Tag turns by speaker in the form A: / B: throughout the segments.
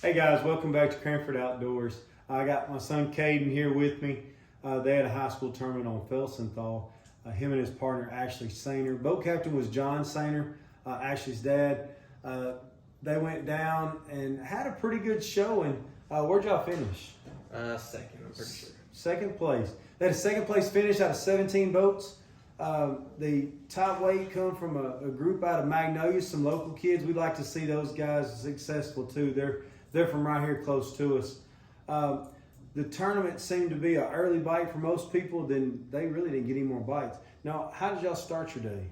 A: Hey guys, welcome back to Cranford Outdoors. I got my son Caden here with me. They had a high school tournament on Felsenthal. Him and his partner Ashley Sainer. Boat captain was John Sainer, Ashley's dad. They went down and had a pretty good showing. Where'd y'all finish?
B: Second, I'm pretty sure.
A: Second place. They had a second place finish out of 17 boats. The top weight come from a group out of Magnolia, some local kids. We'd like to see those guys successful too. They're from right here close to us. The tournament seemed to be an early bite for most people. Then they really didn't get any more bites. Now, how did y'all start your day?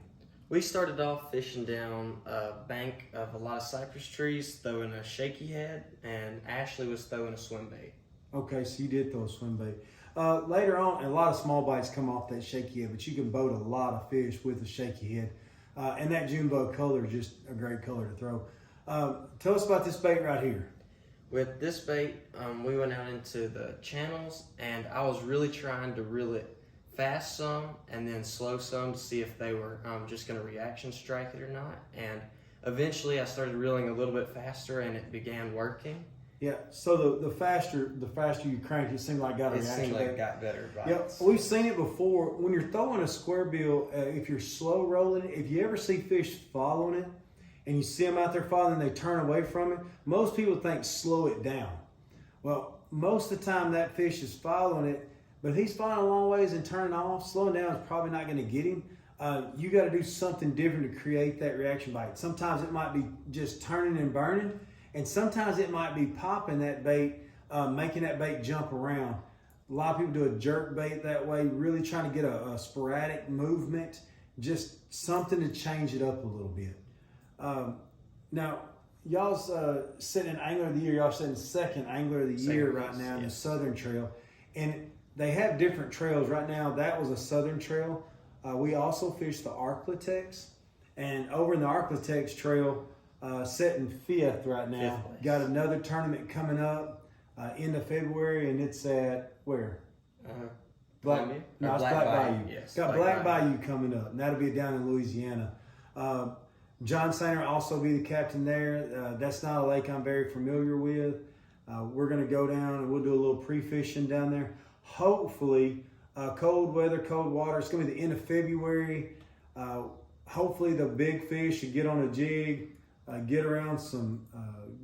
B: We started off fishing down a bank of a lot of cypress trees, throwing a shaky head, and Ashley was throwing a swim bait.
A: Okay, so you did throw a swim bait. Later on, a lot of small bites come off that shaky head, but you can boat a lot of fish with a shaky head. And that June bug color is just a great color to throw. Tell us about this bait right here.
B: With this bait, we went out into the channels, and I was really trying to reel it fast some and then slow some to see if they were just going to reaction strike it or not. And eventually I started reeling a little bit faster and it began working.
A: Yeah, so the faster you crank, it seemed like it got a reaction.
B: It seemed like it got better bites.
A: Yeah, we've seen it before. When you're throwing a square bill, if you're slow rolling it, if you ever see fish following it, and you see them out there following and they turn away from it, most people think slow it down. Well, most of the time that fish is following it, but if he's following a long ways and turning off, slowing down is probably not going to get him. You got to do something different to create that reaction bite. Sometimes it might be just turning and burning, and sometimes it might be popping that bait, making that bait jump around. A lot of people do a jerk bait that way, really trying to get a sporadic movement, just something to change it up a little bit. Now, y'all's sitting in Angler of the Year. Y'all sitting second Angler of the Year right now in the Southern Trail. And they have different trails. Right now, that was a Southern Trail. We also fished the Arklatex. And over in the Arklatex Trail, sitting fifth right now. Got another tournament coming up end of February, and it's at where?
B: Black
A: Bayou.
B: Yes,
A: Got Black Bayou coming up, and that'll be down in Louisiana. John Sainer also be the captain there. That's not a lake I'm very familiar with. We're going to go down and we'll do a little pre-fishing down there. Hopefully, cold weather, cold water. It's going to be the end of February. Hopefully, the big fish should get on a jig, get around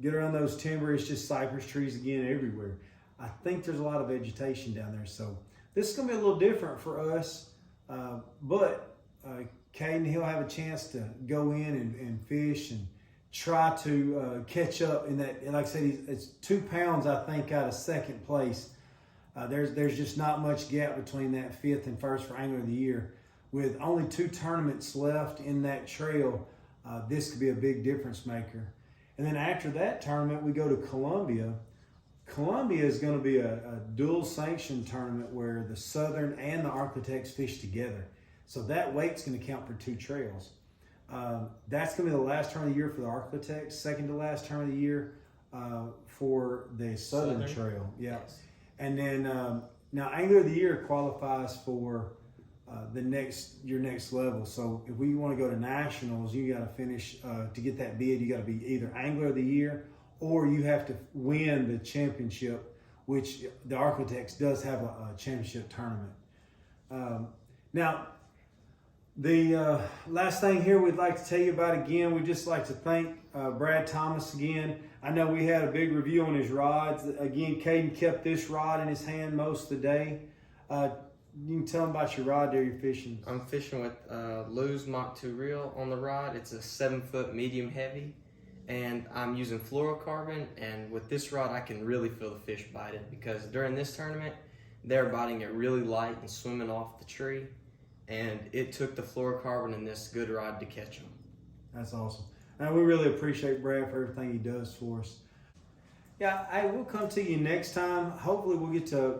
A: those timber. It's just cypress trees again everywhere. I think there's a lot of vegetation down there, so this is going to be a little different for us, but Caden, he'll have a chance to go in and fish and try to catch up in that. And like I said, it's 2 pounds, I think, out of second place. There's just not much gap between that fifth and first for Angler of the Year. With only 2 tournaments left in that trail, this could be a big difference maker. And then after that tournament, we go to Columbia. Columbia is going to be a dual sanction tournament where the Southern and the Arklatex fish together. So that weight's going to count for 2 trails. That's going to be the last turn of the year for the Arklatex, second to last turn of the year for the Southern Trail. Yeah. Yes. And then now Angler of the Year qualifies for your next level. So if we want to go to nationals, you got to finish to get that bid. You got to be either Angler of the Year or you have to win the championship, which the Arklatex does have a championship tournament. Now, the last thing here we'd like to tell you about again, we'd just like to thank Brad Thomas again. I know we had a big review on his rods. Again, Caden kept this rod in his hand most of the day. You can tell him about your rod there you're fishing.
B: I'm fishing with Lou's Mach 2 reel on the rod. It's a 7-foot medium heavy, and I'm using fluorocarbon, and with this rod I can really feel the fish biting because during this tournament they're biting it really light and swimming off the tree. And it took the fluorocarbon in this good rod to catch them.
A: That's awesome. And we really appreciate Brad for everything he does for us. Yeah, I will come to you next time. Hopefully we'll get to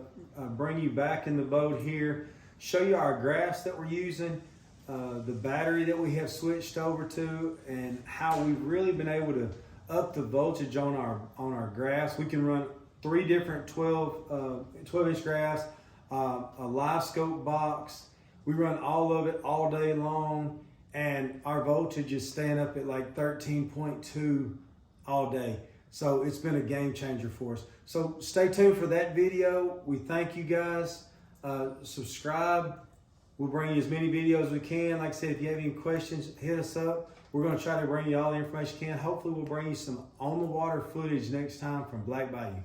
A: bring you back in the boat here, show you our graphs that we're using, the battery that we have switched over to, and how we've really been able to up the voltage on our graphs. We can run 3 different 12-inch graphs, a live scope box. We run all of it all day long, and our voltage is staying up at like 13.2 all day. So it's been a game changer for us. So stay tuned for that video. We thank you guys. Subscribe. We'll bring you as many videos as we can. Like I said, if you have any questions, hit us up. We're going to try to bring you all the information we can. Hopefully we'll bring you some on the water footage next time from Black Bayou.